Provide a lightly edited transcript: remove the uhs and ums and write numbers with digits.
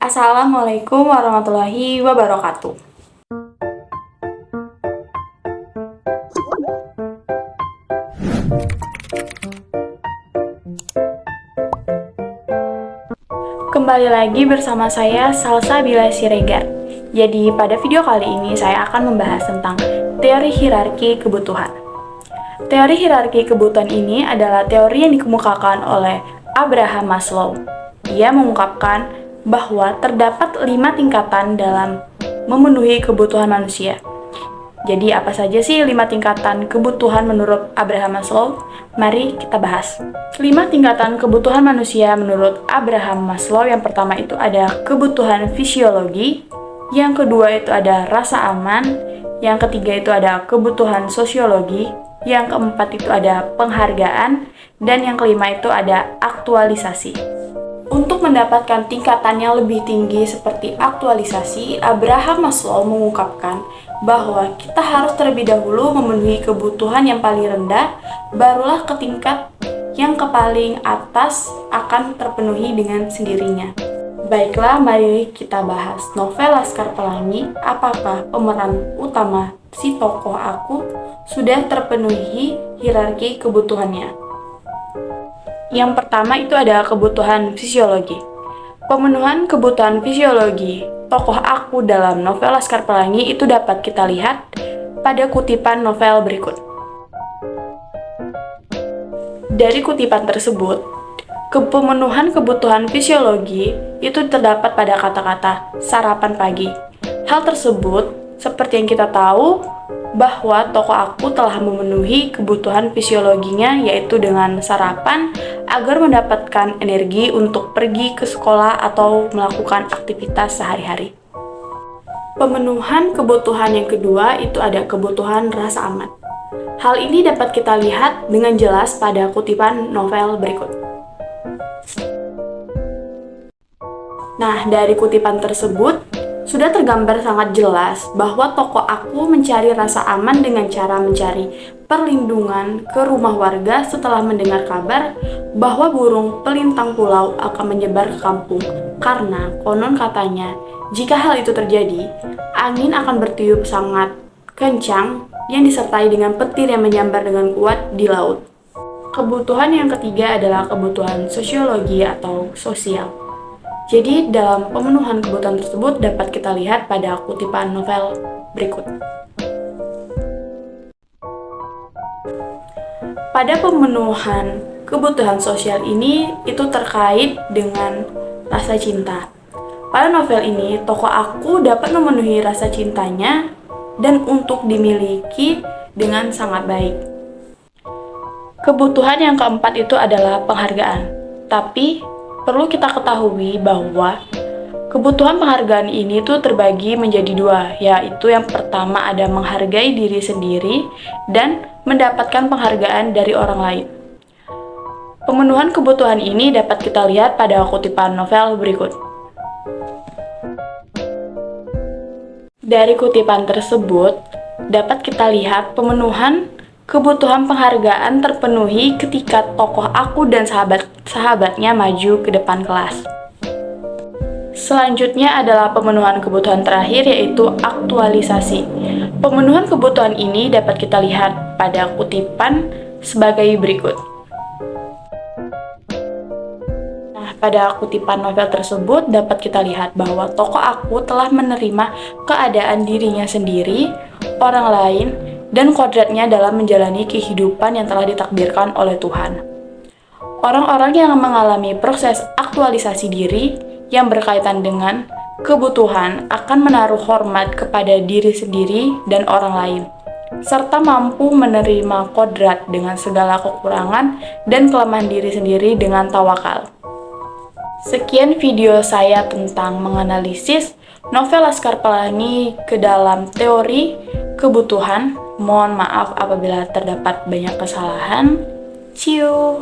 Assalamualaikum warahmatullahi wabarakatuh. Kembali lagi bersama saya Salsabila Siregar. Jadi pada video kali ini saya akan membahas tentang teori hierarki kebutuhan. Teori hierarki kebutuhan ini adalah teori yang dikemukakan oleh Abraham Maslow. Ia mengungkapkan bahwa terdapat 5 tingkatan dalam memenuhi kebutuhan manusia. Jadi apa saja sih 5 tingkatan kebutuhan menurut Abraham Maslow? Mari kita bahas. 5 tingkatan kebutuhan manusia menurut Abraham Maslow. Yang pertama itu ada kebutuhan fisiologi, yang kedua itu ada rasa aman, yang ketiga itu ada kebutuhan sosiologi, yang keempat itu ada penghargaan, dan yang kelima itu ada aktualisasi. Untuk mendapatkan tingkatan yang lebih tinggi seperti aktualisasi, Abraham Maslow mengungkapkan bahwa kita harus terlebih dahulu memenuhi kebutuhan yang paling rendah, barulah ke tingkat yang paling atas akan terpenuhi dengan sendirinya. Baiklah, mari kita bahas novel Laskar Pelangi. Apakah pemeran utama si tokoh aku sudah terpenuhi hierarki kebutuhannya? Yang pertama itu ada kebutuhan fisiologi. Pemenuhan kebutuhan fisiologi tokoh aku dalam novel Laskar Pelangi itu dapat kita lihat pada kutipan novel berikut. Dari kutipan tersebut, pemenuhan kebutuhan fisiologi itu terdapat pada kata-kata sarapan pagi. Hal tersebut seperti yang kita tahu bahwa tokoh aku telah memenuhi kebutuhan fisiologinya, yaitu dengan sarapan agar mendapatkan energi untuk pergi ke sekolah atau melakukan aktivitas sehari-hari. Pemenuhan kebutuhan yang kedua itu ada kebutuhan rasa aman. Hal ini dapat kita lihat dengan jelas pada kutipan novel berikut. Nah, dari kutipan tersebut sudah tergambar sangat jelas bahwa tokoh aku mencari rasa aman dengan cara mencari perlindungan ke rumah warga setelah mendengar kabar bahwa burung pelintang pulau akan menyebar ke kampung. Karena konon katanya, jika hal itu terjadi, angin akan bertiup sangat kencang yang disertai dengan petir yang menyambar dengan kuat di laut. Kebutuhan yang ketiga adalah kebutuhan sosiologi atau sosial. Jadi, dalam pemenuhan kebutuhan tersebut dapat kita lihat pada kutipan novel berikut. Pada pemenuhan kebutuhan sosial ini itu terkait dengan rasa cinta. Pada novel ini, tokoh aku dapat memenuhi rasa cintanya dan untuk dimiliki dengan sangat baik. Kebutuhan yang keempat itu adalah penghargaan. Tapi perlu kita ketahui bahwa kebutuhan penghargaan ini tuh terbagi menjadi 2, yaitu yang pertama ada menghargai diri sendiri dan mendapatkan penghargaan dari orang lain. Pemenuhan kebutuhan ini dapat kita lihat pada kutipan novel berikut. Dari kutipan tersebut dapat kita lihat pemenuhan kebutuhan penghargaan terpenuhi ketika tokoh aku dan sahabatnya maju ke depan kelas. Selanjutnya adalah pemenuhan kebutuhan terakhir, yaitu aktualisasi. Pemenuhan kebutuhan ini dapat kita lihat pada kutipan sebagai berikut. Nah, pada kutipan novel tersebut dapat kita lihat bahwa tokoh aku telah menerima keadaan dirinya sendiri, orang lain, dan kodratnya dalam menjalani kehidupan yang telah ditakdirkan oleh Tuhan. Orang-orang yang mengalami proses aktualisasi diri yang berkaitan dengan kebutuhan akan menaruh hormat kepada diri sendiri dan orang lain, serta mampu menerima kodrat dengan segala kekurangan dan kelemahan diri sendiri dengan tawakal. Sekian video saya tentang menganalisis novel Laskar Pelangi ke dalam teori kebutuhan. Mohon maaf apabila terdapat banyak kesalahan. See you.